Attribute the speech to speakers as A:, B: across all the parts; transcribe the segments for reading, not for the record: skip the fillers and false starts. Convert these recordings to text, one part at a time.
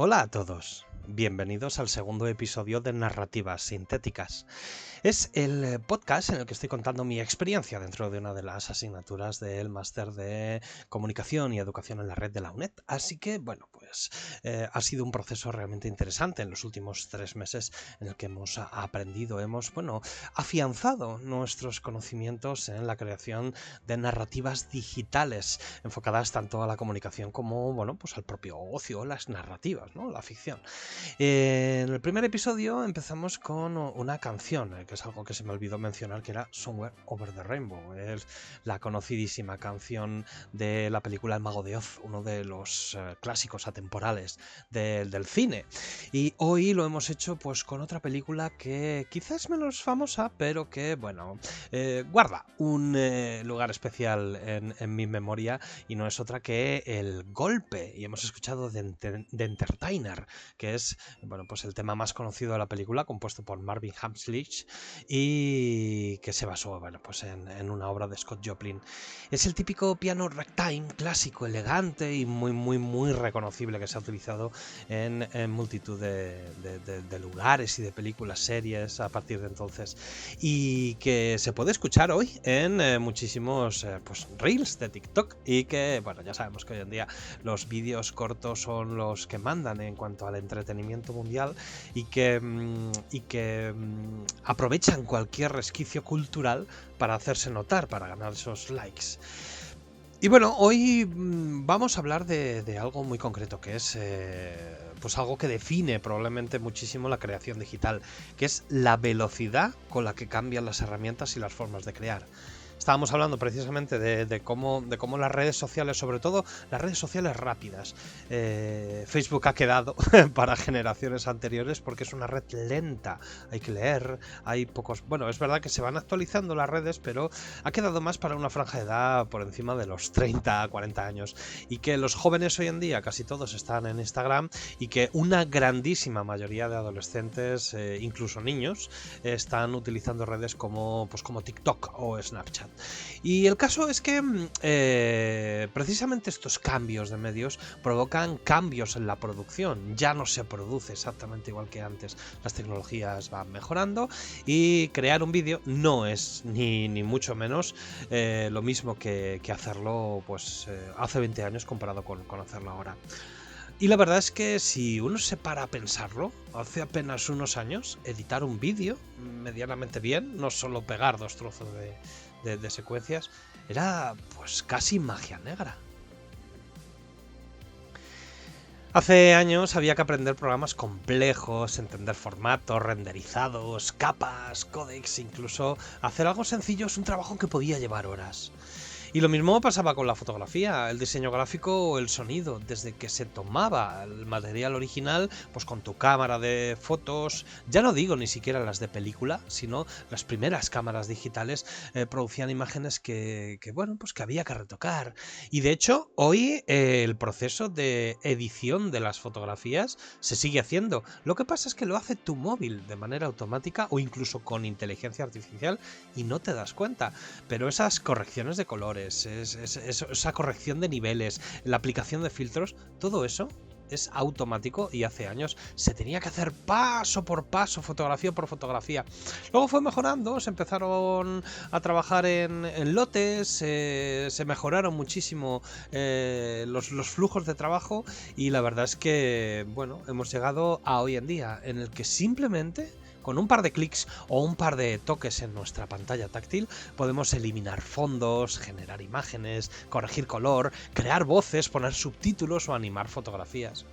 A: Hola a todos, bienvenidos al segundo episodio de Narrativas Sintéticas. Es el podcast en el que estoy contando mi experiencia dentro de una de las asignaturas del máster de Comunicación y Educación en la Red de la UNED. Así que, ha sido un proceso realmente interesante en los últimos 3 meses en el que hemos aprendido, hemos afianzado nuestros conocimientos en la creación de narrativas digitales enfocadas tanto a la comunicación como, al propio ocio, las narrativas, ¿no? La ficción. En el primer episodio empezamos con una canción, que es algo que se me olvidó mencionar, que era Somewhere Over the Rainbow. Es la conocidísima canción de la película El Mago de Oz, uno de los clásicos atemporales del cine. Y hoy lo hemos hecho pues con otra película que quizás es menos famosa, pero que, guarda un lugar especial en mi memoria, y no es otra que El Golpe. Y hemos escuchado The Entertainer, que es el tema más conocido de la película, compuesto por Marvin Hamlisch y que se basó en una obra de Scott Joplin. Es el típico piano ragtime clásico, elegante y muy reconocible, que se ha utilizado en multitud de lugares y de películas, series a partir de entonces, y que se puede escuchar hoy en muchísimos reels de TikTok, y que ya sabemos que hoy en día los vídeos cortos son los que mandan en cuanto al entretenimiento mundial, y que aprovechan cualquier resquicio cultural para hacerse notar, para ganar esos likes. Y bueno, hoy vamos a hablar de algo muy concreto, que es algo que define probablemente muchísimo la creación digital, que es la velocidad con la que cambian las herramientas y las formas de crear. Estábamos hablando precisamente de cómo las redes sociales, sobre todo las redes sociales rápidas, Facebook ha quedado para generaciones anteriores porque es una red lenta, hay que leer, hay pocos... es verdad que se van actualizando las redes, pero ha quedado más para una franja de edad por encima de los 30, 40 años, y que los jóvenes hoy en día casi todos están en Instagram, y que una grandísima mayoría de adolescentes, incluso niños, están utilizando redes como TikTok o Snapchat. Y el caso es que precisamente estos cambios de medios provocan cambios en la producción. Ya no se produce exactamente igual que antes. Las tecnologías van mejorando y crear un vídeo no es ni mucho menos lo mismo que hacerlo hace 20 años comparado con hacerlo ahora. Y la verdad es que si uno se para a pensarlo, hace apenas unos años, editar un vídeo medianamente bien, no solo pegar 2 trozos de secuencias, era casi magia negra. Hace años había que aprender programas complejos, entender formatos, renderizados, capas, códecs, incluso hacer algo sencillo es un trabajo que podía llevar horas. Y lo mismo pasaba con la fotografía, el diseño gráfico o el sonido. Desde que se tomaba el material original, con tu cámara de fotos, ya no digo ni siquiera las de película, sino las primeras cámaras digitales producían imágenes que había que retocar. Y de hecho, hoy el proceso de edición de las fotografías se sigue haciendo. Lo que pasa es que lo hace tu móvil de manera automática o incluso con inteligencia artificial y no te das cuenta. Pero esas correcciones de colores, esa corrección de niveles, la aplicación de filtros, todo eso es automático, y hace años se tenía que hacer paso por paso, fotografía por fotografía. Luego fue mejorando, se empezaron a trabajar en lotes, se mejoraron muchísimo los flujos de trabajo, y la verdad es que hemos llegado a hoy en día en el que simplemente con un par de clics o un par de toques en nuestra pantalla táctil podemos eliminar fondos, generar imágenes, corregir color, crear voces, poner subtítulos o animar fotografías.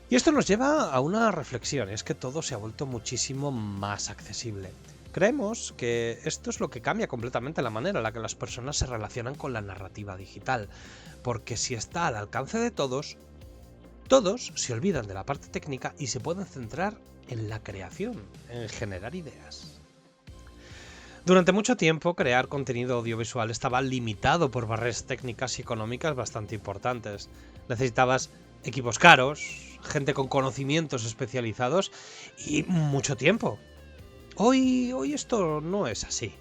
A: Y esto nos lleva a una reflexión, es que todo se ha vuelto muchísimo más accesible. Creemos que esto es lo que cambia completamente la manera en la que las personas se relacionan con la narrativa digital, porque si está al alcance de todos se olvidan de la parte técnica y se pueden centrar en la creación, en generar ideas. Durante mucho tiempo, crear contenido audiovisual estaba limitado por barreras técnicas y económicas bastante importantes. Necesitabas equipos caros, gente con conocimientos especializados y mucho tiempo. Hoy esto no es así.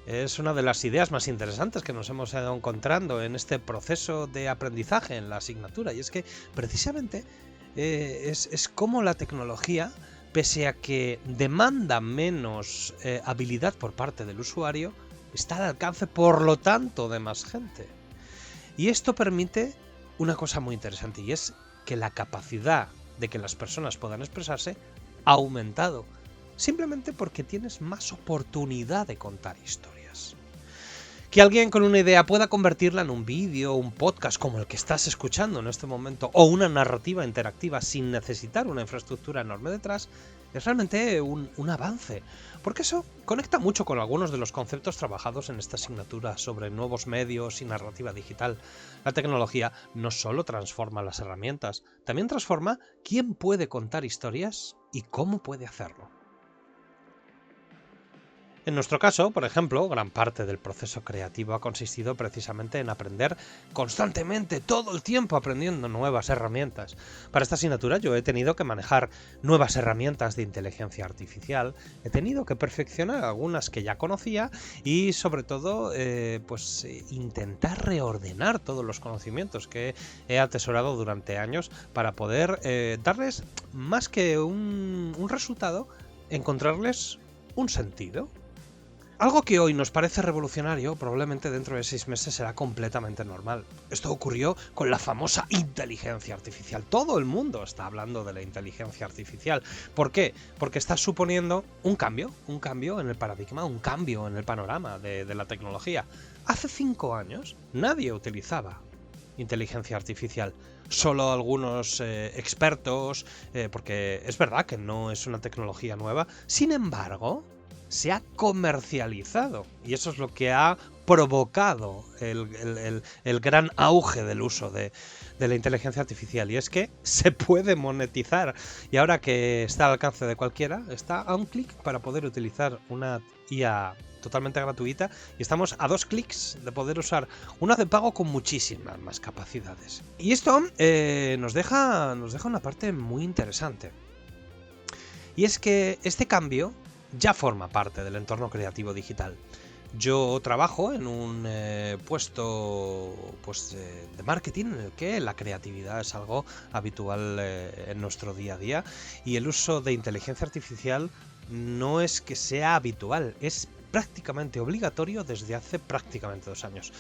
A: Es una de las ideas más interesantes que nos hemos ido encontrando en este proceso de aprendizaje en la asignatura, y es que precisamente es cómo la tecnología, pese a que demanda menos habilidad por parte del usuario, está al alcance, por lo tanto, de más gente. Y esto permite una cosa muy interesante, y es que la capacidad de que las personas puedan expresarse ha aumentado, simplemente porque tienes más oportunidad de contar historias. Que alguien con una idea pueda convertirla en un vídeo, un podcast como el que estás escuchando en este momento, o una narrativa interactiva sin necesitar una infraestructura enorme detrás, es realmente un avance, porque eso conecta mucho con algunos de los conceptos trabajados en esta asignatura sobre nuevos medios y narrativa digital. La tecnología no solo transforma las herramientas, también transforma quién puede contar historias y cómo puede hacerlo. En nuestro caso, por ejemplo, gran parte del proceso creativo ha consistido precisamente en aprender constantemente, todo el tiempo aprendiendo nuevas herramientas. Para esta asignatura yo he tenido que manejar nuevas herramientas de inteligencia artificial, he tenido que perfeccionar algunas que ya conocía y sobre todo intentar reordenar todos los conocimientos que he atesorado durante años para poder darles más que un resultado, encontrarles un sentido. Algo que hoy nos parece revolucionario, probablemente dentro de 6 meses será completamente normal. Esto ocurrió con la famosa inteligencia artificial. Todo el mundo está hablando de la inteligencia artificial. ¿Por qué? Porque está suponiendo un cambio en el paradigma, un cambio en el panorama de la tecnología. Hace 5 años nadie utilizaba inteligencia artificial. Solo algunos expertos, porque es verdad que no es una tecnología nueva. Sin embargo, se ha comercializado y eso es lo que ha provocado el gran auge del uso de la inteligencia artificial, y es que se puede monetizar, y ahora que está al alcance de cualquiera, está a un clic para poder utilizar una IA totalmente gratuita, y estamos a 2 clics de poder usar una de pago con muchísimas más capacidades. Y esto nos deja una parte muy interesante, y es que este cambio ya forma parte del entorno creativo digital. Yo trabajo en un puesto de marketing en el que la creatividad es algo habitual en nuestro día a día, y el uso de inteligencia artificial no es que sea habitual, es prácticamente obligatorio desde hace prácticamente 2 años.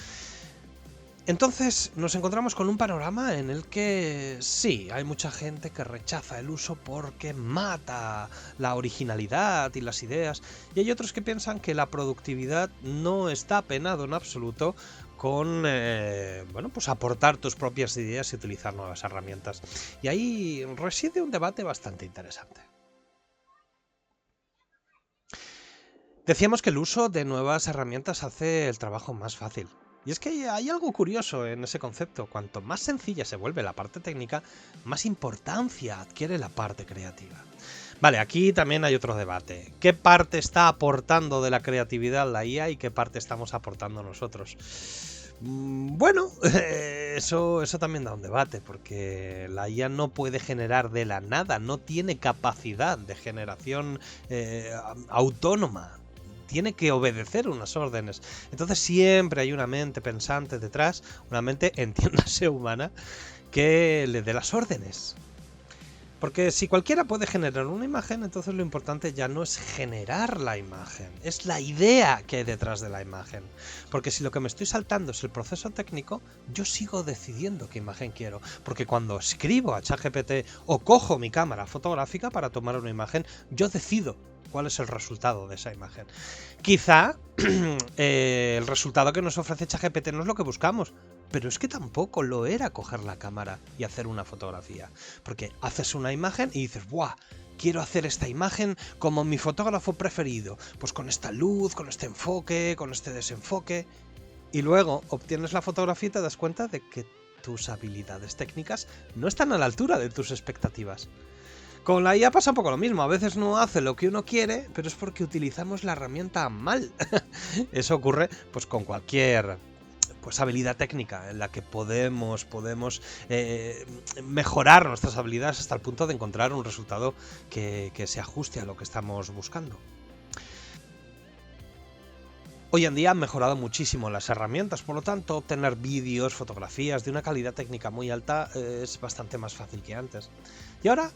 A: Entonces nos encontramos con un panorama en el que sí, hay mucha gente que rechaza el uso porque mata la originalidad y las ideas, y hay otros que piensan que la productividad no está penado en absoluto con aportar tus propias ideas y utilizar nuevas herramientas. Y ahí reside un debate bastante interesante. Decíamos que el uso de nuevas herramientas hace el trabajo más fácil. Y es que hay algo curioso en ese concepto. Cuanto más sencilla se vuelve la parte técnica, más importancia adquiere la parte creativa. Vale, aquí también hay otro debate. ¿Qué parte está aportando de la creatividad la IA y qué parte estamos aportando nosotros? Bueno, eso también da un debate, porque la IA no puede generar de la nada, no tiene capacidad de generación autónoma. Tiene que obedecer unas órdenes. Entonces siempre hay una mente pensante detrás, una mente, entiéndase, humana, que le dé las órdenes. Porque si cualquiera puede generar una imagen, entonces lo importante ya no es generar la imagen, es la idea que hay detrás de la imagen. Porque si lo que me estoy saltando es el proceso técnico, yo sigo decidiendo qué imagen quiero. Porque cuando escribo a ChatGPT o cojo mi cámara fotográfica para tomar una imagen, yo decido cuál es el resultado de esa imagen. Quizá el resultado que nos ofrece ChatGPT no es lo que buscamos, pero es que tampoco lo era coger la cámara y hacer una fotografía. Porque haces una imagen y dices, ¡buah! Quiero hacer esta imagen como mi fotógrafo preferido. Pues con esta luz, con este enfoque, con este desenfoque. Y luego obtienes la fotografía y te das cuenta de que tus habilidades técnicas no están a la altura de tus expectativas. Con la IA pasa un poco lo mismo, a veces no hace lo que uno quiere, pero es porque utilizamos la herramienta mal. Eso ocurre pues con cualquier habilidad técnica en la que podemos mejorar nuestras habilidades hasta el punto de encontrar un resultado que se ajuste a lo que estamos buscando. Hoy en día han mejorado muchísimo las herramientas, por lo tanto, obtener vídeos, fotografías de una calidad técnica muy alta es bastante más fácil que antes. Y ahora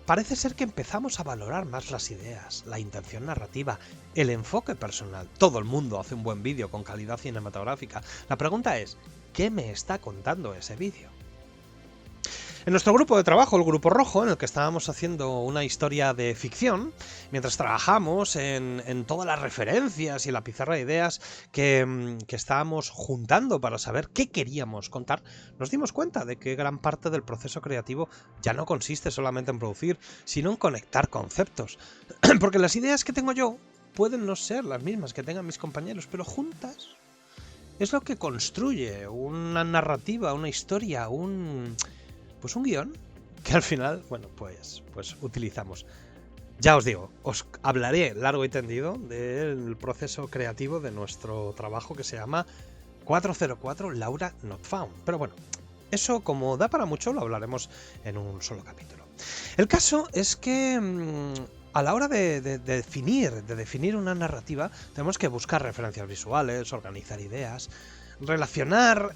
A: parece ser que empezamos a valorar más las ideas, la intención narrativa, el enfoque personal. Todo el mundo hace un buen vídeo con calidad cinematográfica. La pregunta es, ¿qué me está contando ese vídeo? En nuestro grupo de trabajo, el Grupo Rojo, en el que estábamos haciendo una historia de ficción, mientras trabajamos en todas las referencias y la pizarra de ideas que estábamos juntando para saber qué queríamos contar, nos dimos cuenta de que gran parte del proceso creativo ya no consiste solamente en producir, sino en conectar conceptos. Porque las ideas que tengo yo pueden no ser las mismas que tengan mis compañeros, pero juntas es lo que construye una narrativa, una historia, un guión que al final, bueno, pues utilizamos. Ya os digo, os hablaré largo y tendido del proceso creativo de nuestro trabajo que se llama 404 Laura Not Found. Pero bueno, eso como da para mucho lo hablaremos en un solo capítulo. El caso es que a la hora de definir una narrativa tenemos que buscar referencias visuales, organizar ideas, relacionar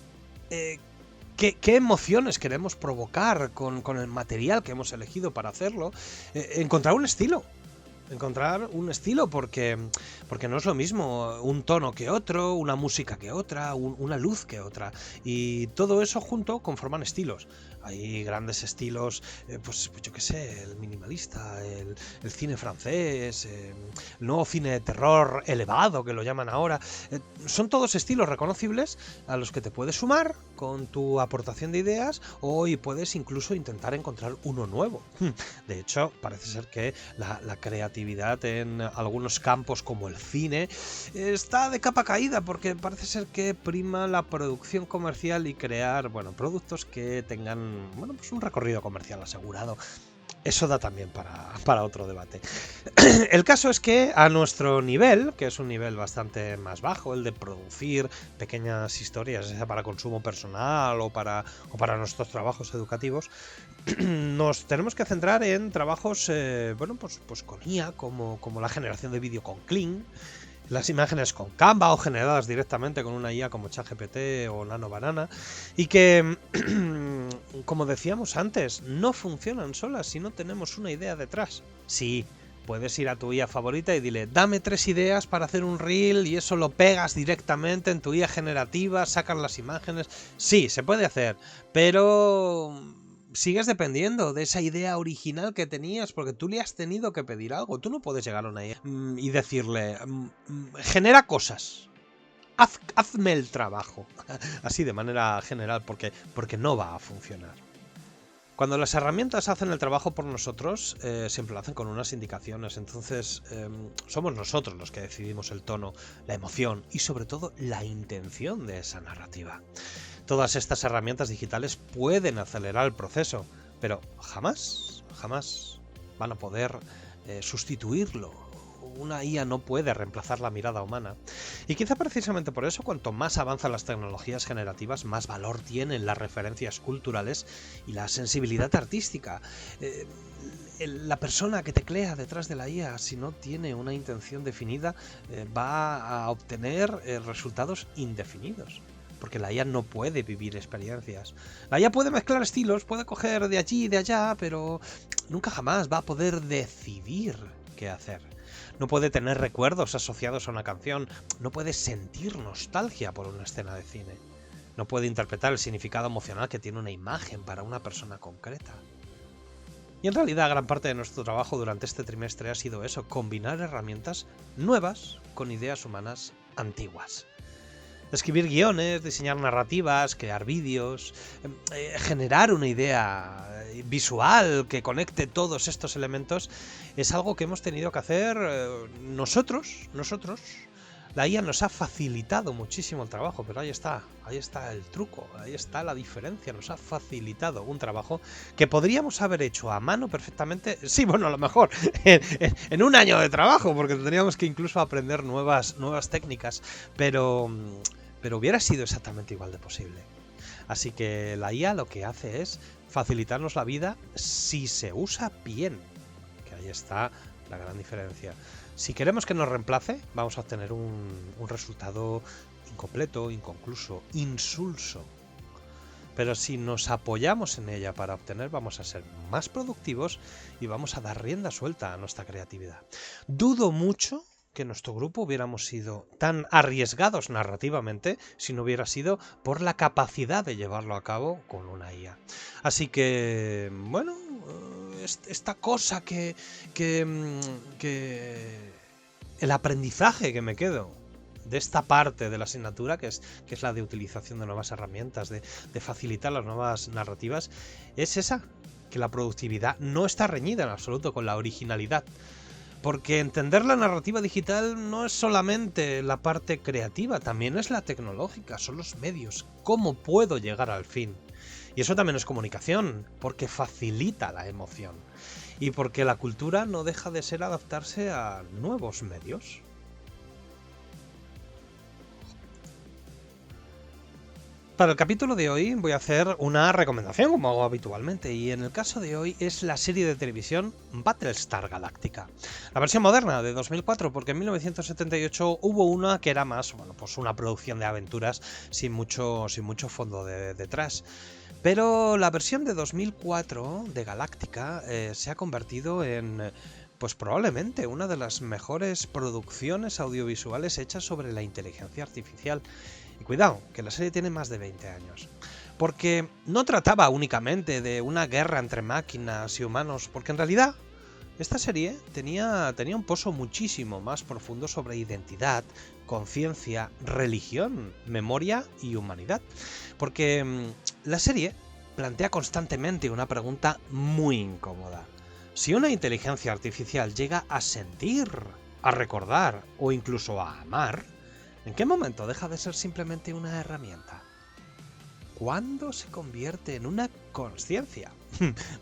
A: ¿Qué emociones queremos provocar con el material que hemos elegido para hacerlo? Encontrar un estilo. Porque no es lo mismo un tono que otro, una música que otra, una luz que otra. Y todo eso junto conforman estilos. Hay grandes estilos, pues yo qué sé, el minimalista, el cine francés, el nuevo cine de terror elevado, que lo llaman ahora. Son todos estilos reconocibles a los que te puedes sumar con tu aportación de ideas y puedes incluso intentar encontrar uno nuevo. De hecho, parece ser que la creatividad en algunos campos como el cine está de capa caída porque parece ser que prima la producción comercial y crear, productos que tengan un recorrido comercial asegurado. Eso da también para otro debate. El caso es que a nuestro nivel, que es un nivel bastante más bajo, el de producir pequeñas historias, ya sea para consumo personal o para nuestros trabajos educativos, nos tenemos que centrar en trabajos con IA, como la generación de vídeo con Kling, las imágenes con Canva o generadas directamente con una IA como ChatGPT o Nano Banana, y que, como decíamos antes, no funcionan solas si no tenemos una idea detrás. Sí, puedes ir a tu IA favorita y dile, dame 3 ideas para hacer un reel, y eso lo pegas directamente en tu IA generativa, sacas las imágenes. Sí, se puede hacer, pero sigues dependiendo de esa idea original que tenías, porque tú le has tenido que pedir algo. Tú no puedes llegar a una idea y decirle, genera cosas, hazme el trabajo, así de manera general, porque no va a funcionar. Cuando las herramientas hacen el trabajo por nosotros, siempre lo hacen con unas indicaciones. Entonces somos nosotros los que decidimos el tono, la emoción y sobre todo la intención de esa narrativa. Todas estas herramientas digitales pueden acelerar el proceso, pero jamás van a poder sustituirlo. Una IA no puede reemplazar la mirada humana. Y quizá precisamente por eso, cuanto más avanzan las tecnologías generativas, más valor tienen las referencias culturales y la sensibilidad artística. La persona que teclea detrás de la IA, si no tiene una intención definida, va a obtener resultados indefinidos. Porque la IA no puede vivir experiencias. La IA puede mezclar estilos, puede coger de allí y de allá, pero nunca jamás va a poder decidir qué hacer. No puede tener recuerdos asociados a una canción, no puede sentir nostalgia por una escena de cine. No puede interpretar el significado emocional que tiene una imagen para una persona concreta. Y en realidad gran parte de nuestro trabajo durante este trimestre ha sido eso, combinar herramientas nuevas con ideas humanas antiguas. Escribir guiones, diseñar narrativas, crear vídeos, generar una idea visual que conecte todos estos elementos es algo que hemos tenido que hacer nosotros. La IA nos ha facilitado muchísimo el trabajo, pero ahí está el truco, ahí está la diferencia. Nos ha facilitado un trabajo que podríamos haber hecho a mano perfectamente, sí, a lo mejor en un año de trabajo, porque tendríamos que incluso aprender nuevas técnicas, pero hubiera sido exactamente igual de posible. Así que la IA lo que hace es facilitarnos la vida si se usa bien, que ahí está la gran diferencia. Si queremos que nos reemplace, vamos a obtener un resultado incompleto, inconcluso, insulso. Pero si nos apoyamos en ella para obtener, vamos a ser más productivos y vamos a dar rienda suelta a nuestra creatividad. Dudo mucho que nuestro grupo hubiéramos sido tan arriesgados narrativamente si no hubiera sido por la capacidad de llevarlo a cabo con una IA. Así que, bueno, esta cosa que el aprendizaje que me quedo de esta parte de la asignatura, que es la de utilización de nuevas herramientas, de facilitar las nuevas narrativas, es esa, que la productividad no está reñida en absoluto con la originalidad. Porque entender la narrativa digital no es solamente la parte creativa, también es la tecnológica, son los medios, cómo puedo llegar al fin. Y eso también es comunicación, porque facilita la emoción. Y porque la cultura no deja de ser adaptarse a nuevos medios. Para el capítulo de hoy voy a hacer una recomendación, como hago habitualmente, y en el caso de hoy es la serie de televisión Battlestar Galactica. La versión moderna de 2004, porque en 1978 hubo una que era más, bueno, pues una producción de aventuras sin mucho fondo detrás. Pero la versión de 2004 de Galáctica se ha convertido en, pues probablemente, una de las mejores producciones audiovisuales hechas sobre la inteligencia artificial. Y cuidado, que la serie tiene más de 20 años. Porque no trataba únicamente de una guerra entre máquinas y humanos, porque en realidad esta serie tenía un pozo muchísimo más profundo sobre identidad, conciencia, religión, memoria y humanidad. Porque la serie plantea constantemente una pregunta muy incómoda. Si una inteligencia artificial llega a sentir, a recordar o incluso a amar, ¿en qué momento deja de ser simplemente una herramienta? ¿Cuándo se convierte en una consciencia?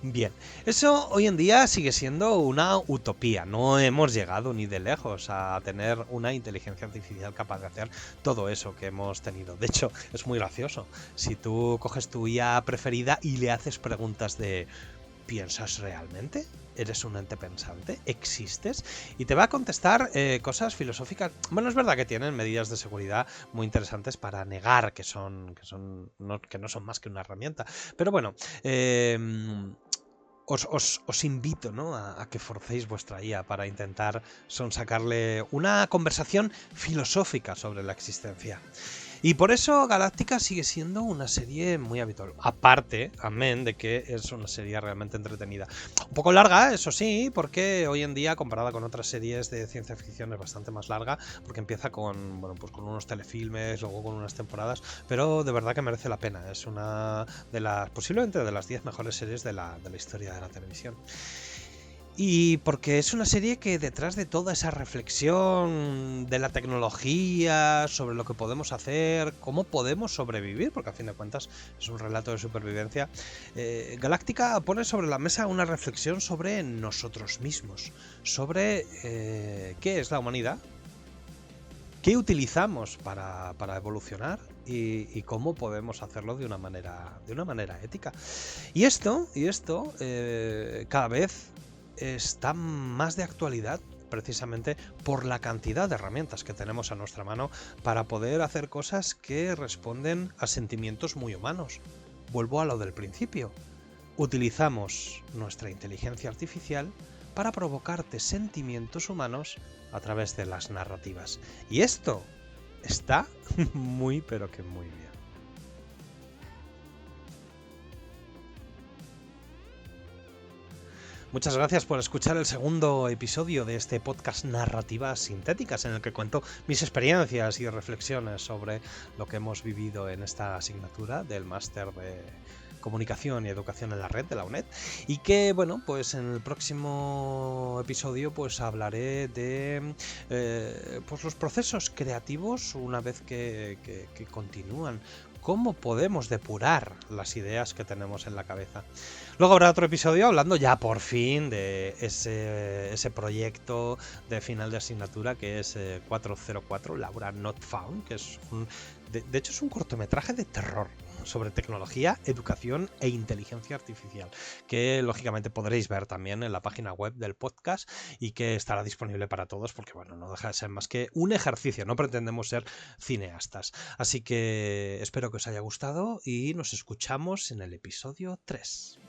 A: Bien, eso hoy en día sigue siendo una utopía. No hemos llegado ni de lejos a tener una inteligencia artificial capaz de hacer todo eso que hemos tenido. De hecho, es muy gracioso. Si tú coges tu IA preferida y le haces preguntas de ¿piensas realmente? ¿Eres un ente pensante? ¿Existes? Y te va a contestar cosas filosóficas. Bueno, es verdad que tienen medidas de seguridad muy interesantes para negar que no son más que una herramienta. Pero bueno, os invito, ¿no?, a que forcéis vuestra IA para intentar sonsacarle una conversación filosófica sobre la existencia. Y por eso Galáctica sigue siendo una serie muy habitual. Aparte, amén, de que es una serie realmente entretenida. Un poco larga, eso sí, porque hoy en día, comparada con otras series de ciencia ficción, es bastante más larga, porque empieza con, bueno, pues con unos telefilmes, luego con unas temporadas, pero de verdad que merece la pena. Es una de las, posiblemente de las 10 mejores series de la historia de la televisión. Y porque es una serie que detrás de toda esa reflexión de la tecnología, sobre lo que podemos hacer, cómo podemos sobrevivir, porque a fin de cuentas es un relato de supervivencia, Galáctica pone sobre la mesa una reflexión sobre nosotros mismos, sobre qué es la humanidad, qué utilizamos para evolucionar y cómo podemos hacerlo de una manera ética. Y esto cada vez está más de actualidad, precisamente por la cantidad de herramientas que tenemos a nuestra mano para poder hacer cosas que responden a sentimientos muy humanos. Vuelvo a lo del principio. Utilizamos nuestra inteligencia artificial para provocarte sentimientos humanos a través de las narrativas. Y esto está muy, pero que muy bien. Muchas gracias por escuchar el segundo episodio de este podcast Narrativas Sintéticas, en el que cuento mis experiencias y reflexiones sobre lo que hemos vivido en esta asignatura del máster de Comunicación y Educación en la Red de la UNED, y que, bueno, pues en el próximo episodio pues hablaré de pues los procesos creativos una vez que continúan. ¿Cómo podemos depurar las ideas que tenemos en la cabeza? Luego habrá otro episodio hablando ya por fin de ese proyecto de final de asignatura que es 404, Laura Not Found, que es de hecho es un cortometraje de terror sobre tecnología, educación e inteligencia artificial, que lógicamente podréis ver también en la página web del podcast y que estará disponible para todos porque, bueno, no deja de ser más que un ejercicio, no pretendemos ser cineastas. Así que espero que os haya gustado y nos escuchamos en el episodio 3.